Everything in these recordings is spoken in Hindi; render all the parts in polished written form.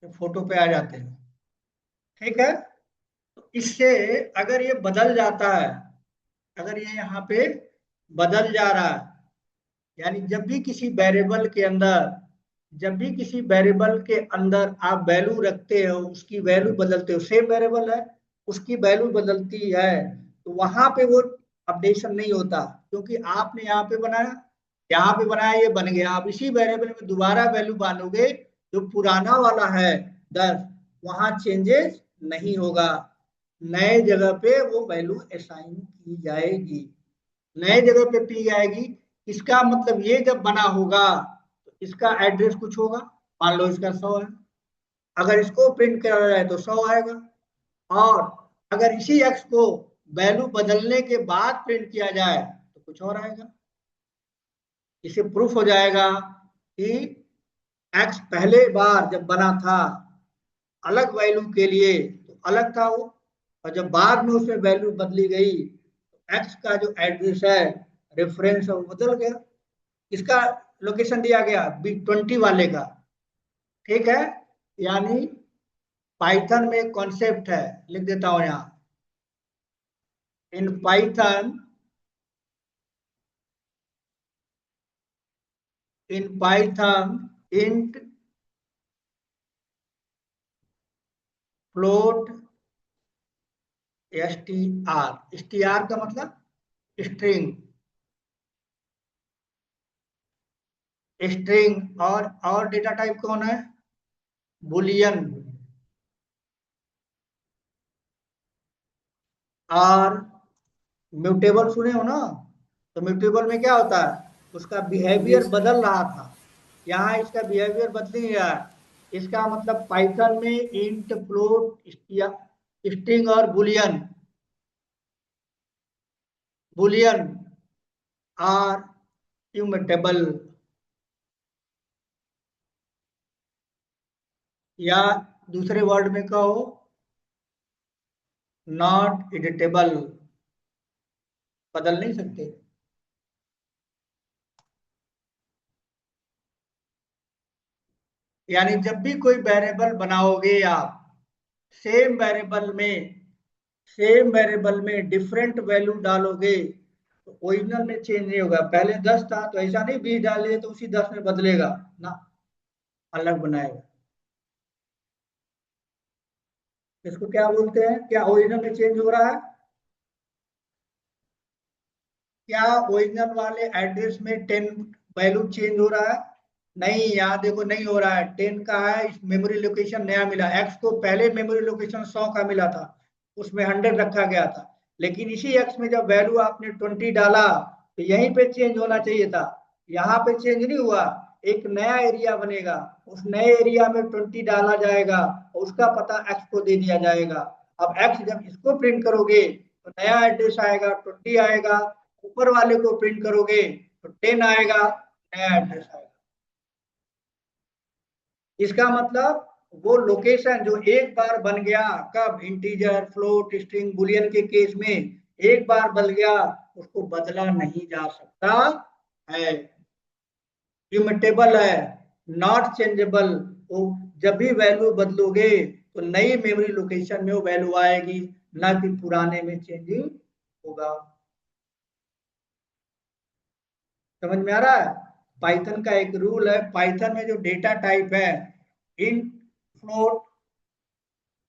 फोटो पे आ जाते हैं। ठीक है, तो इससे अगर ये बदल जाता है, अगर ये यहाँ पे बदल जा रहा है, यानी जब भी किसी वेरिएबल के अंदर आप वैल्यू रखते हो, उसकी वैल्यू बदलते हो, सेम वेरिएबल है, उसकी वैल्यू बदलती है, तो वहां पे वो अपडेशन नहीं होता, क्योंकि आपने यहाँ पे बनाया, ये बन गया। आप इसी वेरिएबल में दोबारा वैल्यू मानोगे, जो पुराना वाला है 10, वहां चेंजेस नहीं होगा, नए जगह पे वो वैल्यू असाइन की जाएगी, नए जगह पे पी जाएगी। इसका मतलब ये जब बना होगा तो इसका एड्रेस कुछ होगा, मान लो इसका 100 है, अगर इसको प्रिंट करा जाए तो 100 आएगा। और अगर इसी एक्स को वैल्यू बदलने के बाद प्रिंट किया जाए तो कुछ और आएगा। इससे प्रूफ हो जाएगा कि एक्स पहले बार जब बना था अलग वैल्यू के लिए तो अलग था वो, और जब बाद में उसमें वैल्यू बदली गई तो एक्स का जो एड्रेस है, रेफरेंस है, वो बदल गया। इसका लोकेशन दिया गया B20 वाले का। ठीक है, यानी पाइथन में कॉन्सेप्ट है, लिख देता हूं यहां। इन Python int float S T R का मतलब स्ट्रिंग, और डेटा टाइप कौन है, बुलियन। और म्यूटेबल सुने हो ना, तो म्यूटेबल में क्या होता है, उसका जी बिहेवियर सर। बदल रहा था, यहाँ इसका बिहेवियर बदल नहीं रहा है। इसका मतलब पाइथन में इंट फ्लोट स्ट्रिंग और बुलियन बुलियन आर इम्यूटेबल, या दूसरे वर्ड में कहो नॉट एडिटेबल, बदल नहीं सकते। यानी जब भी कोई वेरिएबल बनाओगे आप, सेम वेरिएबल में सेम वेरिएबल में डिफरेंट वैल्यू डालोगे तो ओरिजिनल में चेंज नहीं होगा। पहले 10 था तो ऐसा नहीं 20 डाले तो उसी 10 में बदलेगा ना, अलग बनाएगा। इसको क्या बोलते हैं, क्या ओरिजिनल में चेंज हो रहा है, क्या ओरिजिनल वाले एड्रेस में 10 वैल्यू चेंज हो रहा है, नहीं, यहाँ देखो नहीं हो रहा है। 10 का है, इस मेमोरी लोकेशन नया मिला, एक्स को पहले मेमोरी लोकेशन 100 का मिला था, उसमें 100 रखा गया था, लेकिन इसी एक्स में जब वैल्यू आपने 20 डाला तो यहीं पे चेंज होना चाहिए था, यहाँ पे चेंज नहीं हुआ। एक नया एरिया बनेगा, उस नए एरिया में 20 डाला जाएगा और उसका पता एक्स को दे दिया जाएगा। अब एक्स जब इसको प्रिंट करोगे तो नया एड्रेस आएगा, 20 आएगा, ऊपर वाले को प्रिंट करोगे तो 10 आएगा, नया एड्रेस आएगा। इसका मतलब वो लोकेशन जो एक बार बन गया, कब, इंटीजर फ्लोट स्ट्रिंग बुलियन के केस में एक बार बदल गया, उसको बदला नहीं जा सकता है, इम्यूटेबल है, नॉट चेंजेबल। वो जब भी वैल्यू बदलोगे तो नई मेमोरी लोकेशन में वो वैल्यू आएगी, ना कि पुराने में चेंजिंग होगा। समझ में आ रहा है, पाइथन का एक रूल है, पाइथन में जो डेटा टाइप है, इंट फ्लोट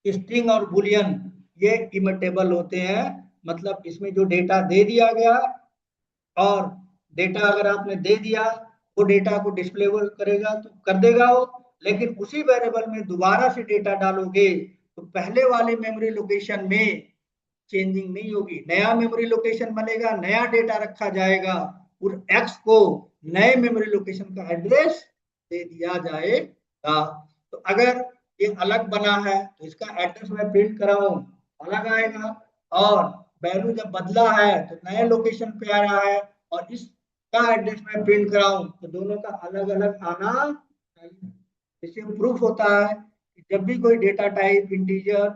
स्ट्रिंग और बुलियन, ये इम्यूटेबल होते हैं। मतलब इसमें जो डेटा दे दिया गया, और डेटा अगर आपने दे दिया, वो डेटा को डिस्प्लेबल करेगा तो कर देगा वो, लेकिन उसी वेरिएबल में दोबारा से डेटा डालोगे तो पहले वाले मेमोरी लोकेशन में चेंजिंग नहीं होगी, नया मेमोरी लोकेशन बनेगा, नया डेटा रखा जाएगा, और एक्स को नए मेमोरी लोकेशन का एड्रेस दे दिया जाएगा। तो अगर ये अलग बना है तो इसका एड्रेस मैं प्रिंट कराऊं, अलग आएगा, और वैल्यू जब बदला है तो नए लोकेशन पे आ रहा है, और इसका एड्रेस मैं प्रिंट कराऊं तो दोनों का अलग अलग आना चाहिए। इससे प्रूफ होता है कि जब भी कोई data type integer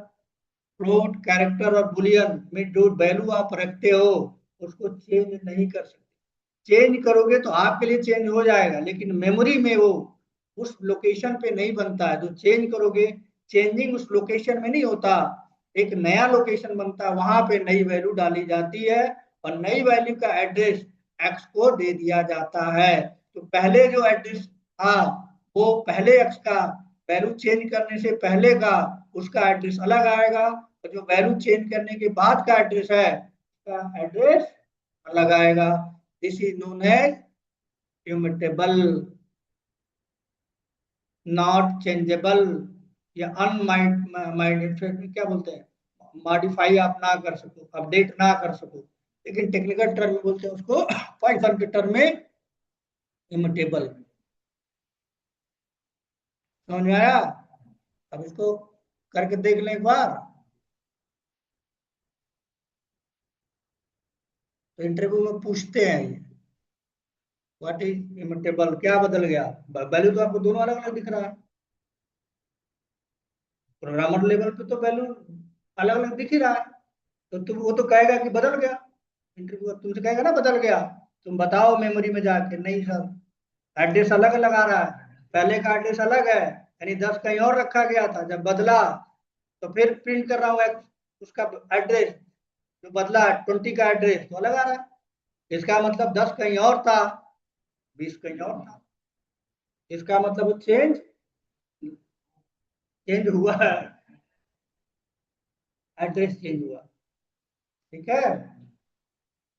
float character और बुलियन में जो वैल्यू आप रखते हो उसको चेंज नहीं कर सकते। चेंज करोगे तो आपके लिए चेंज हो जाएगा, लेकिन मेमोरी में वो उस लोकेशन पे नहीं बनता है। जो चेंज करोगे, चेंजिंग उस लोकेशन में नहीं होता, एक नया लोकेशन बनता है, वहां पे नई वैल्यू डाली जाती है और नई वैल्यू का एड्रेस एक्स को दे दिया जाता है। तो पहले जो एड्रेस था वो पहले एक्स का, वैल्यू चेंज करने से पहले का उसका एड्रेस अलग आएगा, और जो वैल्यू चेंज करने के बाद का एड्रेस है उसका एड्रेस अलग आएगा। This is known as immutable, not changeable, या अनमाइंडेड, क्या बोलते हैं, मॉडिफाई आप ना कर सको, अपडेट ना कर सको, लेकिन टेक्निकल टर्म में बोलते हैं उसको पाइथन के टर्म में इम्यूटेबल। समझ में आया? अब इसको करके देख लें एक बार। तो इंटरव्यू में पूछते हैं ये, व्हाट इज इम्यूटेबल, क्या बदल गया? वैल्यू तो आपको दोनों अलग अलग दिख रहा है, प्रोग्रामर लेवल पे तो वैल्यू अलग अलग दिख ही रहा है। तो तुम, वो तो कहेगा कि बदल गया, इंटरव्यू तुमसे कहेगा ना बदल गया, तुम बताओ मेमोरी में जाके, नहीं सर एड्रेस अलग अलग आ रहा है, पहले का एड्रेस अलग है, यानी 10 कहीं और रखा गया था, जब बदला तो फिर प्रिंट कर रहा हूँ उसका एड्रेस, जो बदला 20 का एड्रेस तो अलग आ रहा है। इसका मतलब 10 कहीं और था, 20 कहीं और था, इसका मतलब चेंज, चेंज हुआ है, एड्रेस चेंज हुआ। ठीक है,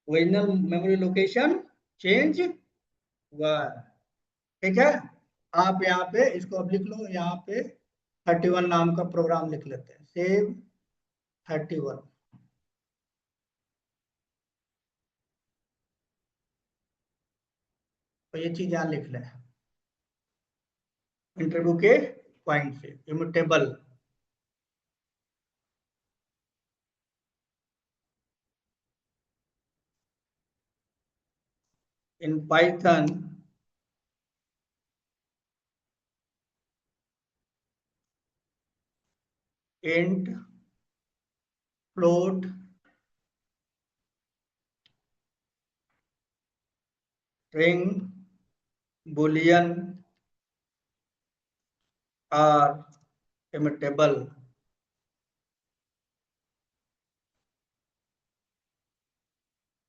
ओरिजिनल मेमोरी लोकेशन चेंज हुआ है। ठीक है, आप यहाँ पे इसको अब लिख लो, यहाँ पे 31 नाम का प्रोग्राम लिख लेते हैं, सेव 31। तो ये चीज यहाँ लिख लें इंटरव्यू के पॉइंट से, immutable. In Python int, float, string, boolean are immutable.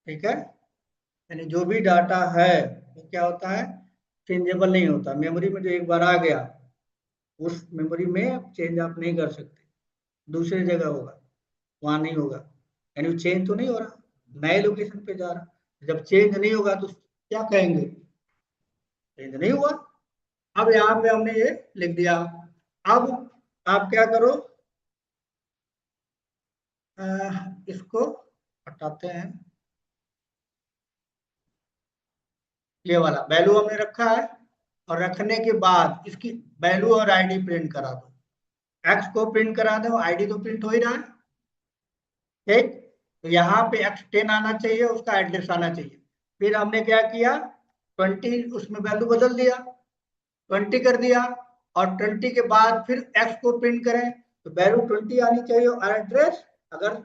ठीक है, यानी जो भी डाटा है वो क्या होता है, चेंजेबल नहीं होता। मेमोरी में जो एक बार आ गया, उस मेमोरी में चेंज आप नहीं कर सकते, दूसरी जगह होगा, वहां नहीं होगा। यानी चेंज तो नहीं हो रहा, नए लोकेशन पे जा रहा। जब चेंज नहीं होगा तो क्या कहेंगे, चेंज नहीं हुआ। अब यहाँ पे हमने ये लिख दिया। अब आप क्या करो, इसको हटाते हैं, ये वाला वैल्यू हमने रखा है, और रखने के बाद इसकी वैल्यू और आईडी प्रिंट करा दो। एक्स को प्रिंट करा दो, आईडी तो प्रिंट हो ही रहा है। ठीक, तो यहाँ पे x10 आना चाहिए, उसका एड्रेस आना चाहिए। फिर हमने क्या किया, 20 उसमें वैल्यू बदल दिया, 20 कर दिया, और 20 के बाद फिर x को प्रिंट करें तो वैल्यू 20 आनी चाहिए, और एड्रेस अगर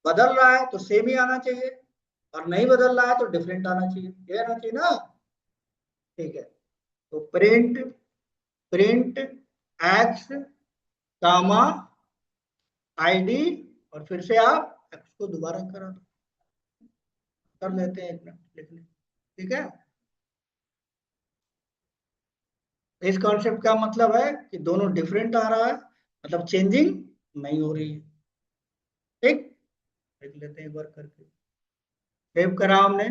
बदल रहा है तो सेम ही आना चाहिए, और नहीं बदल रहा है तो डिफरेंट आना चाहिए, ये आना चाहिए ना। ठीक है, तो print, print x comma ID, और फिर से आप एक्स को दोबारा करा दो, कर लेते हैं एक मिनट लिखने। ठीक है, इस कॉन्सेप्ट का मतलब है कि दोनों डिफरेंट आ रहा है, मतलब चेंजिंग नहीं हो रही है। ठीक, देख लेते हैं एक बार करके, सेव करा हमने,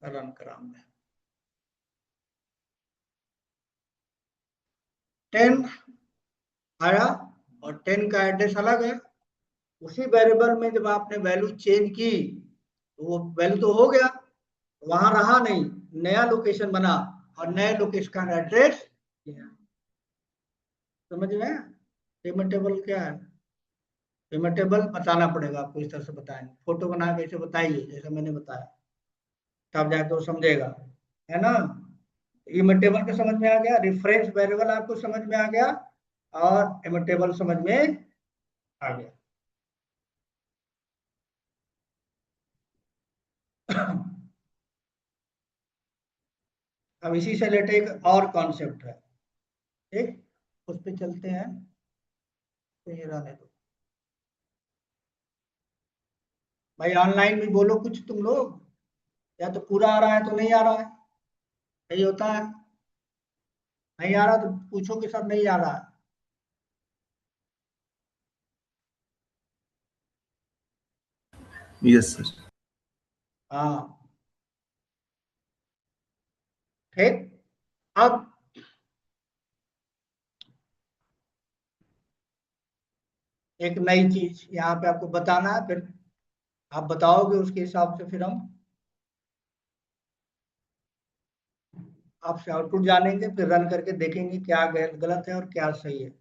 रन करा हमने, 10 आया, और 10 का एड्रेस अलग है। उसी वेरिएबल में जब आपने वैल्यू चेंज की तो वो वैल्यू तो हो गया, वहां रहा नहीं, नया लोकेशन बना, और नए लोकेशन का एड्रेस, समझ में? पेमेंट टेबल क्या है, पेमेंट टेबल बताना पड़ेगा आपको, इस तरह से बताएंगे, फोटो बना के ऐसे बताइए जैसे मैंने बताया, तब जाके वो समझेगा, है ना। इमेटेबल का समझ में आ गया, रेफरेंस वेरिएबल आपको समझ में आ गया, और इमेटेबल समझ में आ गया। अब इसी से रिलेटेड एक और कॉन्सेप्ट है, ठीक, उस पर चलते हैं। तो ये रहने दो भाई, ऑनलाइन भी बोलो कुछ तुम लोग, या तो पूरा आ रहा है तो नहीं आ रहा है, यही होता है। नहीं आ रहा तो पूछो कि सर नहीं आ रहा है। Yes sir. हाँ, ठीक। अब एक नई चीज यहाँ पे आपको बताना है, फिर आप बताओगे, उसके हिसाब से फिर हम आपसे आउटपुट जानेंगे, फिर रन करके देखेंगे क्या गलत है और क्या सही है।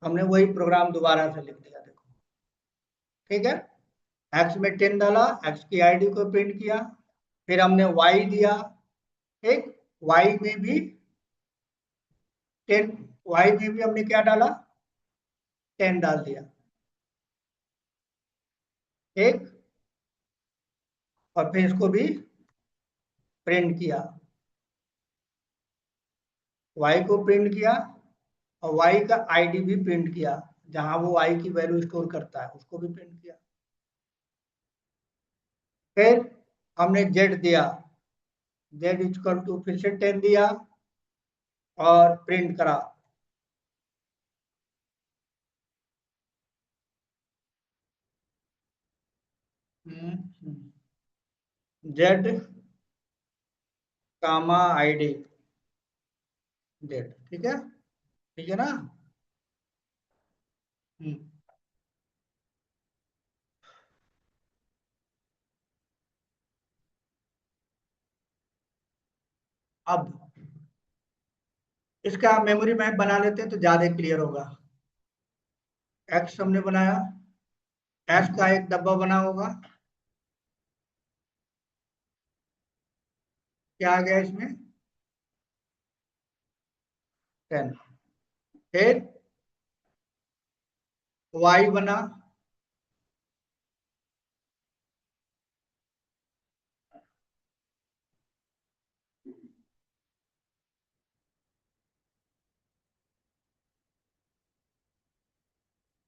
हमने वही प्रोग्राम दोबारा से लिख दिया, देखो, ठीक है। एक्स में 10 डाला, एक्स की आईडी को प्रिंट किया, फिर हमने वाई दिया, ठीक। वाई में भी 10, वाई में भी हमने क्या डाला, 10 डाल दिया, ठीक। और फिर इसको भी प्रिंट किया, वाई को प्रिंट किया, और वाई का आईडी भी प्रिंट किया, जहां वो वाई की वैल्यू स्टोर करता है उसको भी प्रिंट किया। फिर हमने जेड दिया, जेड इक्वल टू फिर से 10 दिया और प्रिंट करा। जेड कामा आईडी जेड, ठीक है, ठीक है ना। हम्म, अब इसका मेमोरी मैप बना लेते हैं तो ज्यादा क्लियर होगा। एक्स हमने बनाया, एक्स का एक डब्बा बना होगा, क्या आ गया इसमें, 10। फिर वाई बना,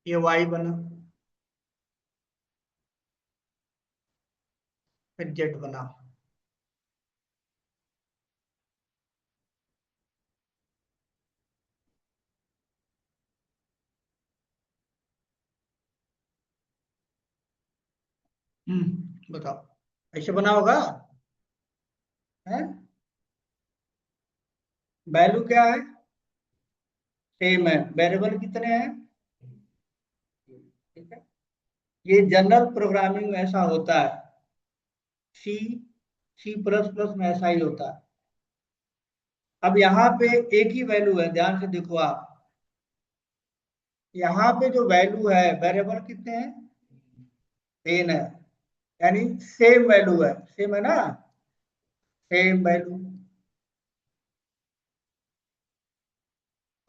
ये वाई बना, फिर जेड बना। बताओ, ऐसे बना होगा, है। वैल्यू क्या है, सेम है, वेरिएबल कितने हैं, ठीक है। ये जनरल प्रोग्रामिंग में ऐसा होता है, सी सी प्लस प्लस में ऐसा ही होता है। अब यहाँ पे एक ही वैल्यू है, ध्यान से देखो आप, यहाँ पे जो वैल्यू है, वेरिएबल कितने हैं, 3 है, यानी सेम वैल्यू है, सेम है ना, सेम वैल्यू।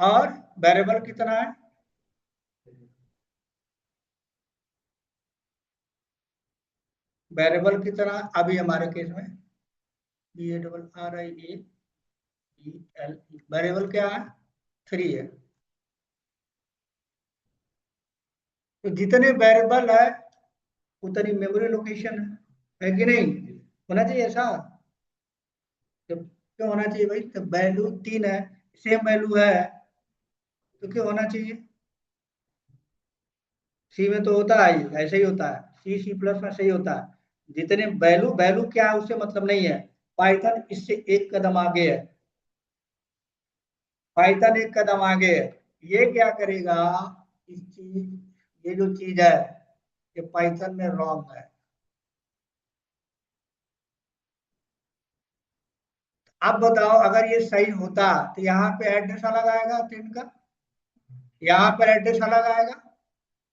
और वेरिएबल कितना है, वेरिएबल कितना है अभी हमारे केस में, B A double R I A E L, variable क्या है, 3 है। तो जितने वेरिएबल है उतनी मेमोरी लोकेशन है कि नहीं, होना चाहिए ऐसा। तो क्यों होना चाहिए भाई, तो वैल्यू 3 है, सेम वैल्यू है, तो क्यों होना चाहिए। सी में तो होता है, ऐसे ही होता है, सी सी प्लस में सही होता है, जितने वैल्यू, वैल्यू क्या है उससे मतलब नहीं है। पाइथन इससे एक कदम आगे है, पाइथन एक कदम आगे है। ये क्या करेगा, इस चीज, ये जो चीज है, ये पाइथन में रॉन्ग है। अब बताओ, अगर ये सही होता तो यहाँ पे एड्रेस अलग आएगा 3 का, यहाँ पर एड्रेस अलग आएगा,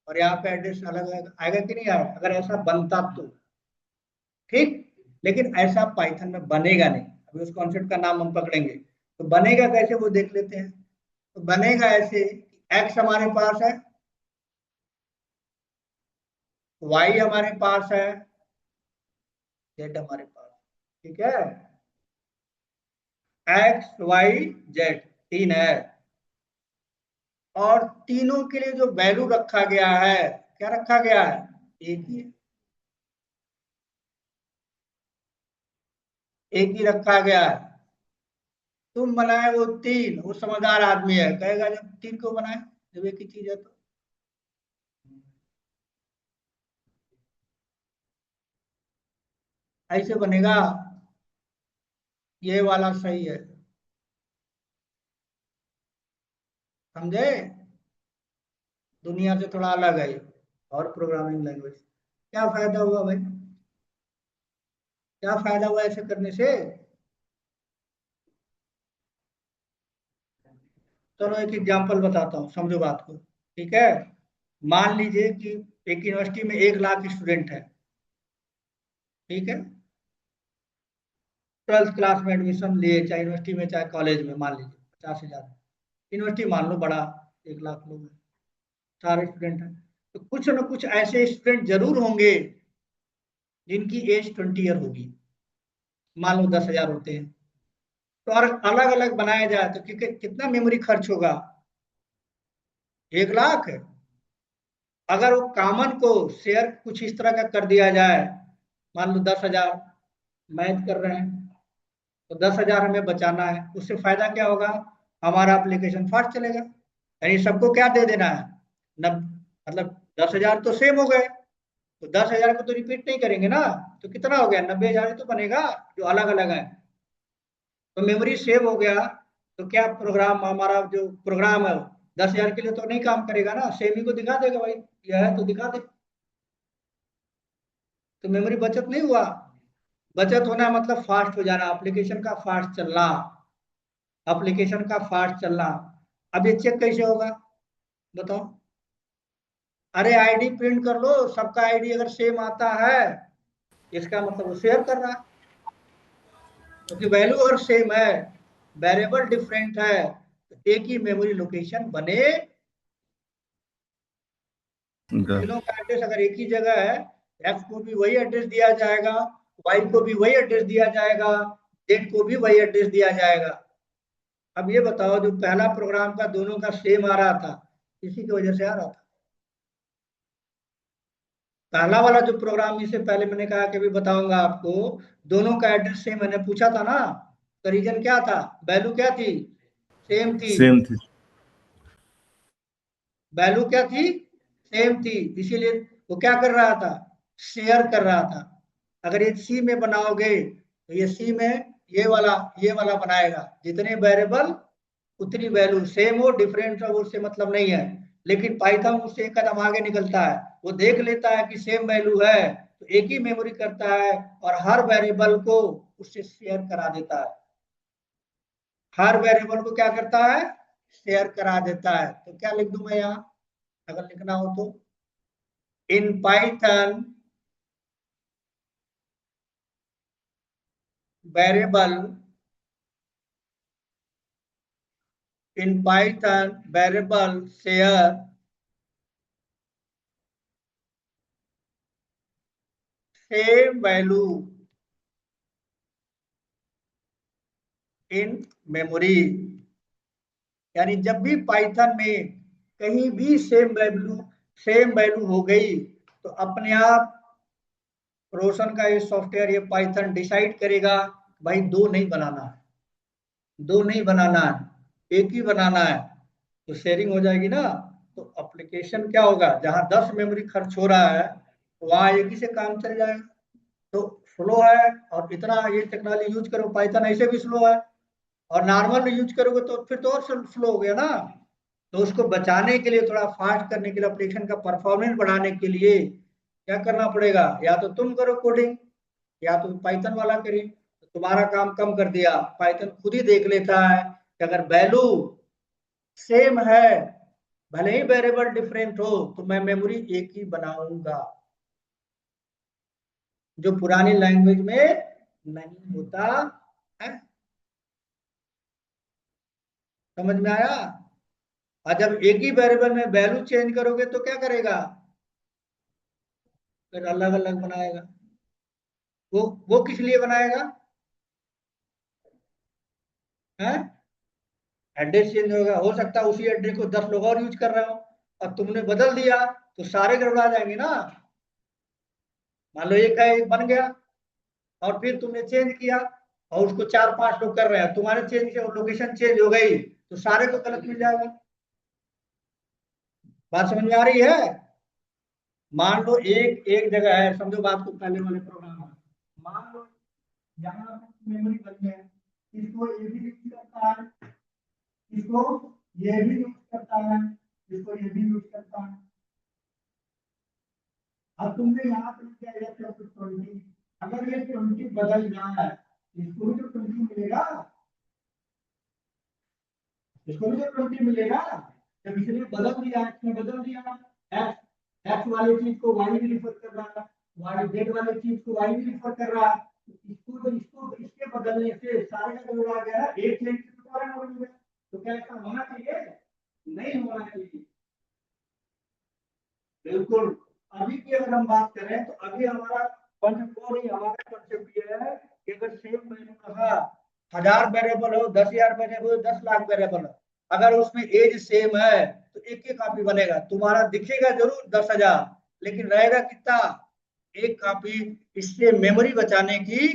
और यहाँ पे एड्रेस अलग आएगा, आएगा कि नहीं आएगा, अगर ऐसा बनता तो, ठीक। लेकिन ऐसा पाइथन में बनेगा नहीं, अभी उस कॉन्सेप्ट का नाम हम पकड़ेंगे। तो बनेगा कैसे वो देख लेते हैं। तो बनेगा ऐसे, एक्स हमारे पास है, वाई हमारे पास है, जेड हमारे पास, ठीक है, एक्स वाई जेड तीन है, और तीनों के लिए जो वैल्यू रखा गया है, क्या रखा गया है, एक ही, एक ही रखा गया है। तुम बनाए वो तीन, वो समझदार आदमी है, कहेगा जब तीन क्यों बनाए, जब एक ही चीज है तो। ऐसे बनेगा, ये वाला सही है, समझे, दुनिया से थोड़ा अलग है ये, और प्रोग्रामिंग लैंग्वेज। क्या फायदा हुआ भाई, क्या फायदा हुआ ऐसे करने से। चलो एक एग्जांपल बताता हूँ, समझो बात को, ठीक है। मान लीजिए कि एक यूनिवर्सिटी में 1 लाख स्टूडेंट है, ठीक है, 12th क्लास में एडमिशन लिए, चाहे यूनिवर्सिटी में चाहे कॉलेज में, मान लीजिए 50,000, यूनिवर्सिटी मान लो बड़ा, 1 लाख लोग हैं, सारे स्टूडेंट हैं, तो कुछ न कुछ ऐसे स्टूडेंट जरूर होंगे जिनकी एज 20 ईयर होगी, मान लो 10,000 होते हैं, तो और अलग अलग बनाया जाए तो कितना मेमोरी खर्च होगा, 1 लाख। अगर वो कॉमन को शेयर कुछ इस तरह का कर दिया जाए, मान लो 10,000 मैच कर रहे हैं, तो 10,000 हमें बचाना है, उससे फायदा क्या होगा, हमारा एप्लीकेशन फास्ट चलेगा, यानी सबको क्या दे देना है, नब मतलब 10,000 तो सेम हो गए, तो 10,000 को तो रिपीट नहीं करेंगे ना, तो कितना हो गया, 90,000 तो बनेगा, जो अलग अलग है, तो मेमोरी सेव हो गया, तो क्या प्रोग्राम, हमारा जो प्रोग्राम है 10,000 के लिए तो नहीं काम करेगा ना, सेम ही को दिखा देगा भाई, यह है तो दिखा दे, तो मेमोरी बचत नहीं हुआ। बचत होना मतलब फास्ट हो जाना, एप्लीकेशन का फास्ट चलना, एप्लीकेशन का फास्ट चलना। अब ये चेक कैसे होगा, बताओ, अरे आईडी प्रिंट कर लो, सबका आईडी अगर सेम आता है, इसका मतलब वो शेयर कर रहा है, क्योंकि वैल्यू अगर सेम है, वेरिएबल डिफरेंट है, तो एक ही मेमोरी लोकेशन बने, तीनों का एड्रेस अगर एक ही जगह है, एक्स को भी वही एड्रेस दिया जाएगा, वाई को भी वही एड्रेस दिया जाएगा, जेड को भी वही एड्रेस दिया जाएगा। अब ये बताओ, जो पहला प्रोग्राम का दोनों का सेम आ रहा था, इसी की वजह से आ रहा था। पहला वाला जो प्रोग्राम, इससे पहले मैंने कहा कि भी बताऊंगा आपको, दोनों का एड्रेस सेम, मैंने पूछा था ना, तो रीजन क्या था, वैल्यू क्या थी, सेम थी, सेम थी। वैल्यू क्या थी, सेम थी, इसीलिए वो क्या कर रहा था, शेयर कर रहा था। अगर ये सी में बनाओगे, तो ये सी में ये वाला बनाएगा, जितने वेरिएबल उतनी वैल्यू, सेम हो डिफरेंट हो उससे मतलब नहीं है, लेकिन पाइथन उससे एक कदम आगे निकलता है, वो देख लेता है कि सेम वैल्यू है, तो एक ही मेमोरी करता है, और हर वेरिएबल को उससे शेयर करा देता है, हर वेरिएबल को क्या करता है, शेयर करा देता है। तो क्या लिख दूं मैं यहाँ, अगर लिखना हो तो, in Python variable, in Python variable share same value in memory, यानी जब भी पाइथन में कहीं भी सेम वैल्यू हो गई, तो अपने आप रोशन का ये सॉफ्टवेयर, ये पाइथन डिसाइड करेगा, भाई दो नहीं बनाना है, दो नहीं बनाना है, एक ही बनाना है, तो शेयरिंग हो जाएगी ना, तो एप्लीकेशन क्या होगा, जहां 10 मेमोरी खर्च हो रहा है, वहां एक ही से काम चल जाएगा। तो स्लो है, और इतना ये टेक्नोलॉजी यूज करो, पाइथन ऐसे भी स्लो है, और नॉर्मल यूज करोगे तो फिर तो और स्लो हो गया ना, तो उसको बचाने के लिए, थोड़ा फास्ट करने के लिए, एप्लीकेशन का परफॉर्मेंस बढ़ाने के लिए क्या करना पड़ेगा, या तो तुम करो कोडिंग, या तो पाइथन वाला करे, तो तुम्हारा काम कम कर दिया, पाइथन खुद ही देख लेता है कि अगर वैल्यू सेम है, भले ही वेरिएबल डिफरेंट हो, तो मैं मेमोरी एक ही बनाऊंगा, जो पुरानी लैंग्वेज में नहीं होता है। समझ में आया। और जब एक ही वेरिएबल में वैल्यू चेंज करोगे तो क्या करेगा, फिर अलग अलग बनाएगा। वो किस लिए बनाएगा, है, एड्रेस चेंज होगा, हो सकता है उसी एड्रेस को 10 लोग और यूज कर रहे हो, और तुमने बदल दिया तो सारे गड़बड़ा जाएंगे ना। मान लो एक है, एक बन गया, और फिर तुमने चेंज किया और उसको 4-5 लोग कर रहे हैं, तुम्हारे चेंज से लोकेशन चेंज हो गई तो सारे को गलत मिल जाएगा। बात समझ में आ रही है? मान लो एक एक जगह है, समझो बात को, पहले वाले प्रोग्राम में मान लो यहाँ मेमोरी बन है, इसको ये भी यूज करता है, इसको ये भी यूज करता है, इसको ये भी यूज करता है। अब तुमने यहाँ पे क्या किया, 20, अगर ये 20 बदल जाए, इसको भी तो 20 मिलेगा, इसको भी तो 20 मिलेगा। जब इसने बदल दिया, इसने बदल दिया, एक्स एक्स वाली चीज को वाई भी रिफर कर रहा है, वाई जेड वाली चीज को वाई भी रिफर कर रहा है, इसको इसके बदलने से सारे का जो आ गया, एक चेंज दोबारा हो गया। तो क्या ऐसा होना चाहिए? नहीं होना चाहिए, बिल्कुल। अभी की अगर हम बात करें तो अभी हमारा कॉन्सेप्ट वो नहीं, हमारा कॉन्सेप्ट ये है कि अगर सेम वैल्यू कहा 1000 वेरिएबल हो, 10,000 वेरिएबल हो, 10 लाख वेरिएबल हो, अगर उसमें एज सेम है तो एक ही कॉपी बनेगा, तुम्हारा दिखेगा जरूर 10,000, लेकिन रहेगा कितना, एक कॉपी। इससे मेमोरी बचाने की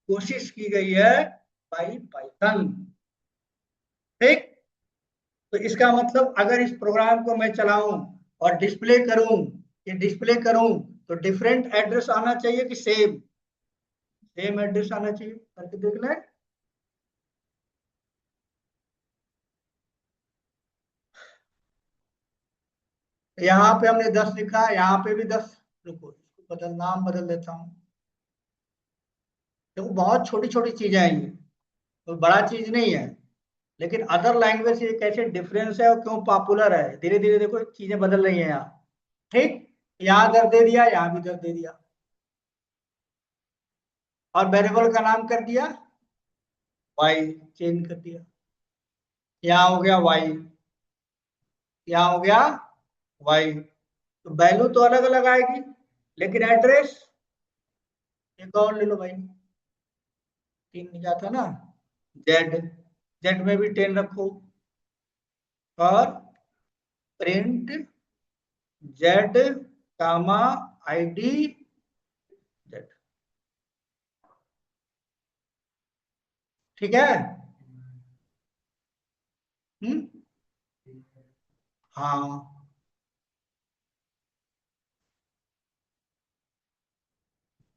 कोशिश की गई है बाई पाइथन। ठीक, तो इसका मतलब अगर इस प्रोग्राम को मैं चलाऊं और डिस्प्ले करूं, ये डिस्प्ले करूं तो डिफरेंट एड्रेस आना चाहिए कि सेम, सेम एड्रेस आना चाहिए, करके देख लें। यहाँ पे हमने 10 लिखा, यहाँ पे भी 10, रुको इसको बदल, नाम बदल देता हूँ। देखो बहुत छोटी छोटी चीजें हैं ये, तो बड़ा चीज नहीं है, लेकिन अदर लैंग्वेज से कैसे डिफरेंस है और क्यों पॉपुलर है, धीरे धीरे देखो चीजें बदल रही हैं यहाँ। ठीक, यहाँ दर दे दिया, यहाँ भी दर दे दिया, और वेरिएबल का नाम कर दिया वाई, चेंज कर दिया, यहाँ हो गया वाई, यहाँ हो गया वाई। तो वैल्यू तो अलग अलग आएगी, लेकिन एड्रेस एक और ले लो भाई, 3 लिखा था ना, जेड, जेड में भी 10 रखो, और प्रिंट जेड कामा आईडी जेड। ठीक है, हम्म, हाँ,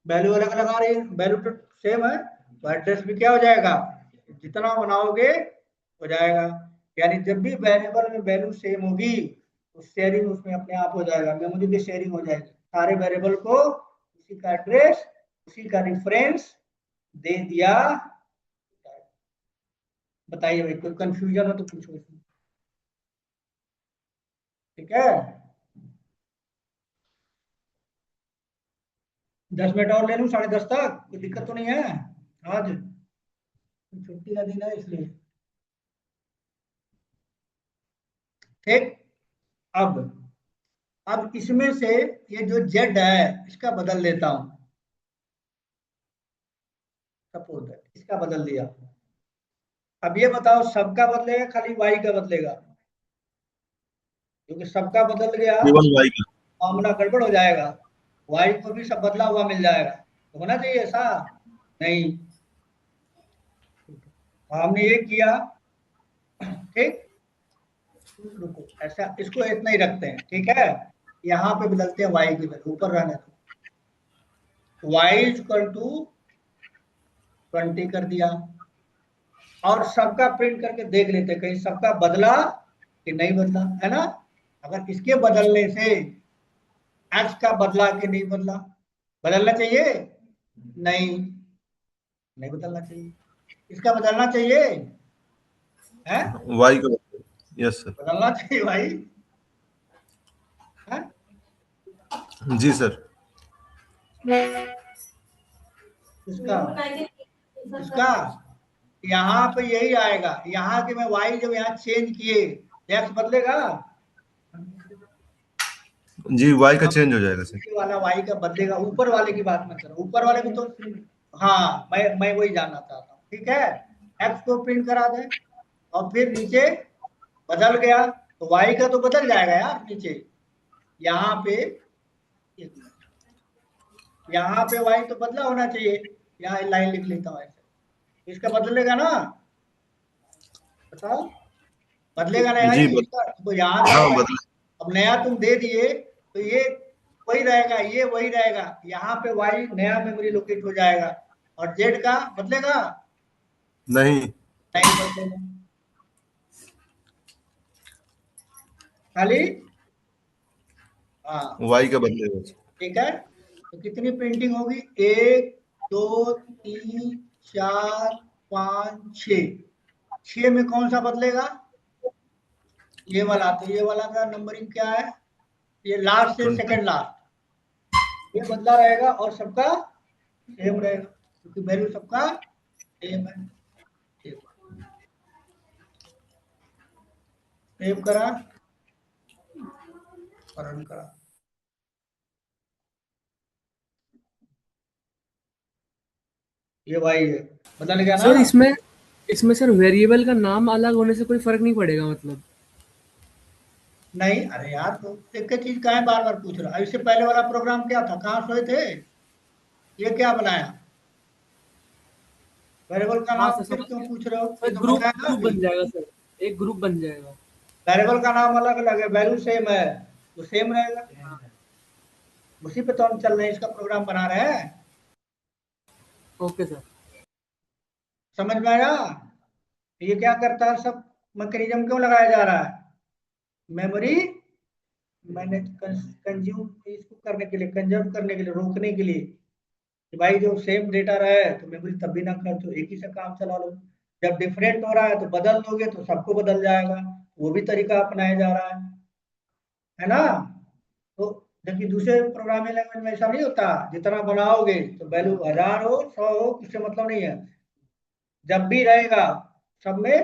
वैल्यू अलग अलग आ रही है, वैल्यू तो सेम है, तो एड्रेस भी क्या हो जाएगा, जितना बनाओगे हो जाएगा। यानी जब भी वेरिएबल में वैल्यू सेम होगी तो शेयरिंग उसमें अपने आप हो जाएगा, मेमोरी की शेयरिंग हो जाएगी, सारे वेरिएबल को उसी का एड्रेस, उसी का रेफरेंस दे दिया। बताइए भाई, कोई कंफ्यूजन हो तो पूछो इसमें। ठीक है, 10 मिनट और ले लूं, 10:30 तक, कोई दिक्कत तो नहीं है? आज छुट्टी का दिन है इसलिए। ठीक, अब इसमें से ये जो जेड है इसका बदल देता हूं, सपोज इसका बदल दिया। अब ये बताओ सबका बदलेगा खाली वाई का बदलेगा? क्योंकि सबका बदल गया केवल वाई का। मामला गड़बड़ हो जाएगा, वाई को भी सब बदला हुआ मिल जाएगा, तो होना चाहिए ऐसा नहीं। हमने ये किया, ठीक, रुको ऐसा, इसको इतना ही रखते हैं, ठीक है। यहाँ पे बदलते हैं वाई की वैल्यू, ऊपर रहने दो, वाई इक्वल टू 20 कर दिया, और सबका प्रिंट करके देख लेते कहीं सबका बदला कि नहीं बदला, है ना। अगर इसके बदलने से एक्स का बदला कि नहीं बदला, बदलना चाहिए, नहीं, नहीं बदलना चाहिए, इसका बदलना चाहिए, है, वाई का। Yes sir. बदलना चाहिए भाई, है, जी सर। इसका इसका यहाँ पे यही आएगा, यहाँ के मैं वाई जब यहाँ चेंज किए एक्स बदलेगा, जी वाई का चेंज हो जाएगा सर। नीचे वाला वाई का बदलेगा, ऊपर वाले की बात मत करो, ऊपर वाले को तो, हाँ मैं वही जानना चाहता हूँ, ठीक है। एक्स को प्रिंट करा दें और फिर नीचे बदल गया तो वाई का तो बदल जाएगा यार नीचे। यहाँ पे यहाँ पे वाई तो बदला होना चाहिए, यहाँ लाइन लिख लेता हूँ ऐसे, इसका बदलेगा ना, बताओ बदलेगा ना यार जी इसका, तो यहाँ हाँ जाएगा। बदला। अब नया तुम दे दिए तो ये वही रहेगा, ये वही रहेगा, यहाँ पे वाई नया मेमोरी लोकेट हो जाएगा और जेड का बदलेगा नहीं। नहीं बदलेगा, खाली हाँ वाई का बदलेगा। ठीक है। तो कितनी प्रिंटिंग होगी, 1 2 3 4 5 6, 6 में कौन सा बदलेगा, ये वाला, तो ये वाला का नंबरिंग क्या है, ये लास्ट से 20। सेकंड लास्ट, ये बदला रहेगा और सबका सेम रहेगा क्योंकि वैल्यू सबका सेम है। सेव करा और रन करा, ये वाई है, बदल गया ना। सर इसमें इसमें सर वेरिएबल का नाम अलग होने से कोई फर्क नहीं पड़ेगा मतलब? नहीं अरे यार तो एक ही चीज कहाँ बार बार पूछ रहा, इससे पहले वाला प्रोग्राम क्या था, कहाँ सोए थे, ये क्या बनाया, वेरिएबल का हाँ नाम सर फिर समझ क्यों गया। पूछ रहे हो, ये सर तो ग्रुप बताया ना ग्रुप अभी। बन जाएगा सर, एक ग्रुप बन जाएगा। वेरिएबल का नाम अलग अलग है, वैल्यू सेम है तो सेम रहेगा, उसी पे तो हम चल रहे हैं, इसका प्रोग्राम बना रहे हैं, ओके सर। समझ में आया। ये क्या करता है, सब मैकेनिज्म क्यों लगाया जा रहा है, मेमोरी मैंने कंज्यूम इसको करने के लिए, कंजर्व करने के लिए, रोकने के लिए कि भाई जो सेम डेटा रहे तो मेमोरी तब भी ना खर्च हो, एक ही से काम चला लो। जब डिफरेंट हो रहा है तो बदल दोगे तो सबको बदल जाएगा, वो भी तरीका अपनाया जा रहा है ना। तो जबकि दूसरे प्रोग्रामिंग लैंग्वेज में ऐसा नहीं होता, जितना बनाओगे तो वैल्यू 1000 हो 100 हो उससे मतलब नहीं है, जब भी रहेगा सब में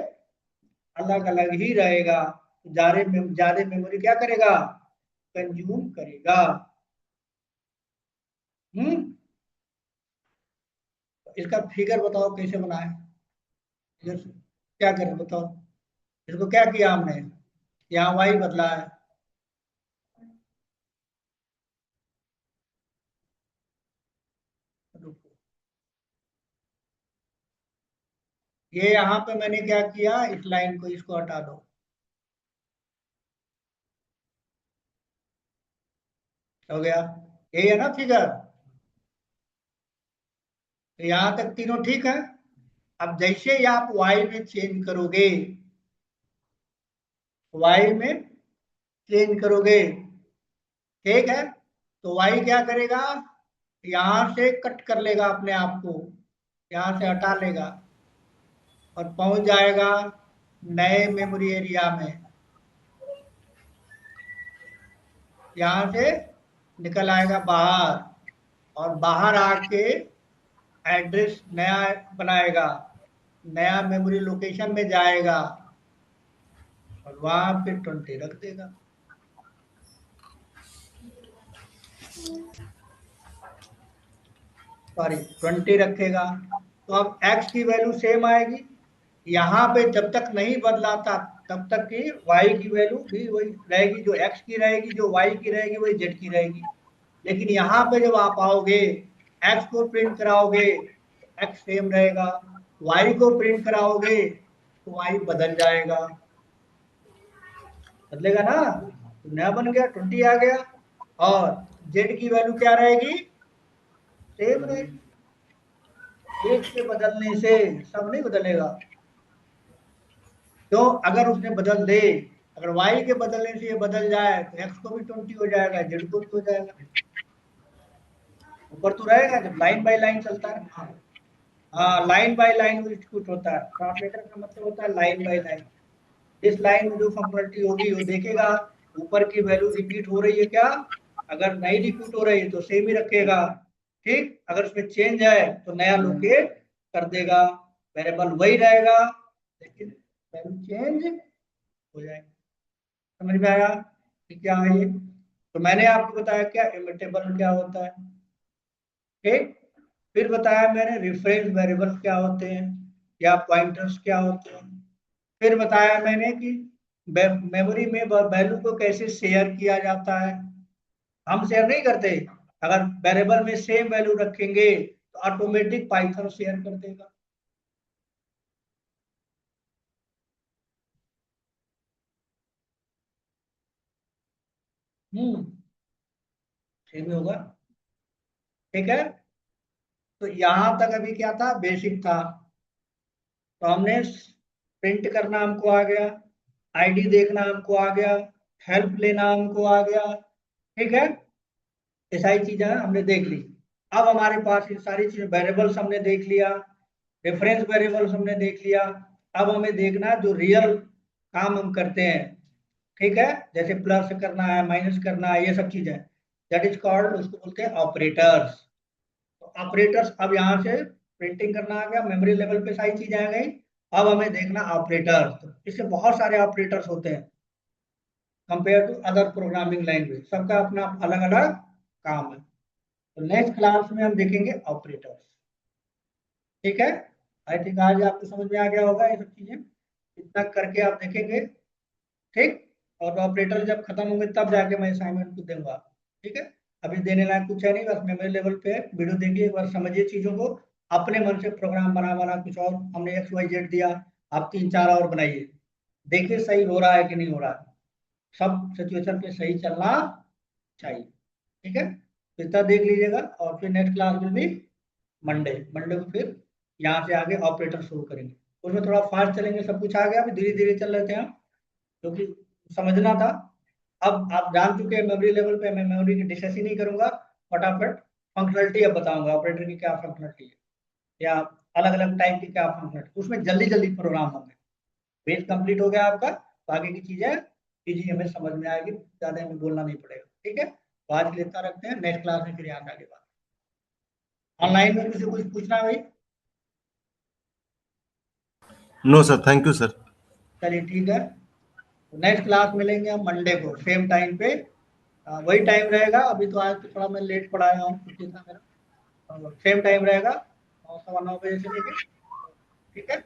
अलग अलग ही रहेगा, ज्यादा मेमोरी क्या करेगा, कंज्यूम करेगा। हम्म, इसका फिगर बताओ कैसे बनाए, क्या करें बताओ, इसको क्या किया हमने, यहाँ वाई बदला है, रुको। ये यहाँ पे मैंने क्या किया, इस लाइन को इसको हटा दो, हो गया, यही है ना फिगर, तो यहाँ तक तीनों ठीक है। अब जैसे ही आप वाई में चेंज करोगे, वाई में चेंज करोगे, ठीक है, तो वाई क्या करेगा, यहां से कट कर लेगा अपने आप को, यहां से हटा लेगा और पहुंच जाएगा नए मेमोरी एरिया में, यहां से निकल आएगा बाहर और बाहर आके एड्रेस नया बनाएगा, नया मेमोरी लोकेशन में जाएगा और वहां पे 20 रख देगा, सॉरी 20 रखेगा। तो अब x की वैल्यू सेम आएगी, यहाँ पे जब तक नहीं बदला था तब तक की y की वैल्यू भी वही रहेगी, जो x की रहेगी, जो y की रहेगी वही z की रहेगी। लेकिन यहाँ पे जब आप आओगे x को प्रिंट कराओगे तो x सेम रहेगा, y को प्रिंट कराओगे तो y बदल जाएगा, बदलेगा ना, तो नया बन गया 20 आ गया, और z की वैल्यू क्या रहेगी, सेम रहेगी। एक के बदलने से सब नहीं बदलेगा, तो अगर उसने बदल दे, अगर y के बदलने से ये बदल जाए तो x को भी 20 हो जाएगा, z को भी हो जाएगा, ऊपर तो रहेगा जब लाइन बाय लाइन चलता है। हाँ लाइन बाय लाइन एग्जीक्यूट होता है, ट्रांसलेटर का मतलब होता है लाइन बाय लाइन, इस लाइन में जो फंक्शनलिटी होगी वो देखेगा ऊपर की वैल्यू रिपीट हो रही है क्या, अगर नहीं रिपीट हो रही है तो सेम ही रखेगा, ठीक, अगर उसमें चेंज है तो नया लोकेट कर देगा, वेरिएबल वही रहेगा लेकिन वैल्यू चेंज हो जाएगी। समझ में आया कि क्या है ये, तो मैंने आपको बताया क्या इमिटेबल क्या होता है, ठीक, फिर बताया मैंने रेफरेंस वेरिएबल क्या होते हैं, या पॉइंटर्स क्या होते हैं। फिर बताया मैंने कि मेमोरी में वैल्यू को कैसे शेयर किया जाता है। हम शेयर नहीं करते, अगर वेरिएबल में सेम वैल्यू रखेंगे तो ऑटोमेटिक पाइथन शेयर कर देगा। सेम होगा, ठीक है। तो यहां तक अभी क्या था, बेसिक था। तो हमने प्रिंट करना हमको आ गया, आईडी देखना हमको आ गया, हेल्प लेना हमको आ गया, ठीक है। ये सारी चीजें हमने देख ली। अब हमारे पास ये सारी चीजें, वेरिएबल्स हमने देख लिया, रेफरेंस वेरिएबल्स हमने देख लिया। अब हमें देखना जो रियल काम हम करते हैं, ठीक है, जैसे प्लस करना है, माइनस करना है, ये सब चीजें, दैट इज कॉल्ड, उसको बोलते हैं ऑपरेटर्स। तो ऑपरेटर्स, अब यहाँ से प्रिंटिंग करना आ गया, मेमोरी लेवल पे सारी चीजें आ गई। अब हमें देखना ऑपरेटर्स, तो इससे बहुत सारे ऑपरेटर्स होते हैं compare to other programming language, सबका अपना अलग अलग काम है। तो नेक्स्ट क्लास में हम देखेंगे ऑपरेटर्स, ठीक है। आई थिंक आज आपको समझ में आ गया होगा ये सब चीजें, इतना करके आप देखेंगे, ठीक। और ऑपरेटर जब खत्म होंगे तब जाके मैं असाइनमेंट को दूंगा, ठीक है। अभी देने लायक कुछ है नहीं, बस मेमोरी लेवल पे है। वीडियो देखिए एक बार, समझिए चीजों को, अपने मन से प्रोग्राम बना बना कुछ और, हमने एक्स वाई जेड दिया, आप 3 4 और बनाइए, देखिए सही हो रहा है कि नहीं हो रहा है। सब सिचुएशन पे सही चलना चाहिए, ठीक है। तो इतना देख लीजिएगा, और फिर नेक्स्ट क्लास में भी मंडे मंडे को फिर यहाँ से आगे ऑपरेटर शुरू करेंगे। उसमें थोड़ा फास्ट चलेंगे, सब कुछ आ गया, अभी धीरे धीरे चल रहे थे हम, क्योंकि समझना था। अब आप जान चुके हैं मेमोरी लेवल पे, मैं मेमोरी की डिस्कस ही नहीं करूंगा, फटाफट फंक्शनलिटी अब बताऊंगा, ऑपरेटर की क्या फंक्शनलिटी है, या अलग अलग टाइप की क्या फंक्शनलिटी, उसमें जल्दी जल्दी प्रोग्राम होंगे। बेस कंप्लीट हो गया आपका, तो आगे की चीजें इजी हमें समझ में आएगी, ज्यादा हमें बोलना नहीं पड़ेगा, ठीक है। तो आज के लिए इतना रखते हैं, नेक्स्ट क्लास में फिर यहाँ से आगे बात। ऑनलाइन में किसी को कुछ पूछना है भाई? No sir, thank you sir. चलिए ठीक है, नेक्स्ट क्लास मिलेंगे हम मंडे को सेम टाइम पे। वही टाइम रहेगा, अभी तो आज तो थोड़ा मैं लेट पढ़ाया हूँ, छुट्टी था मेरा। सेम टाइम रहेगा, 9 सवा 9 बजे से लेके, ठीक है।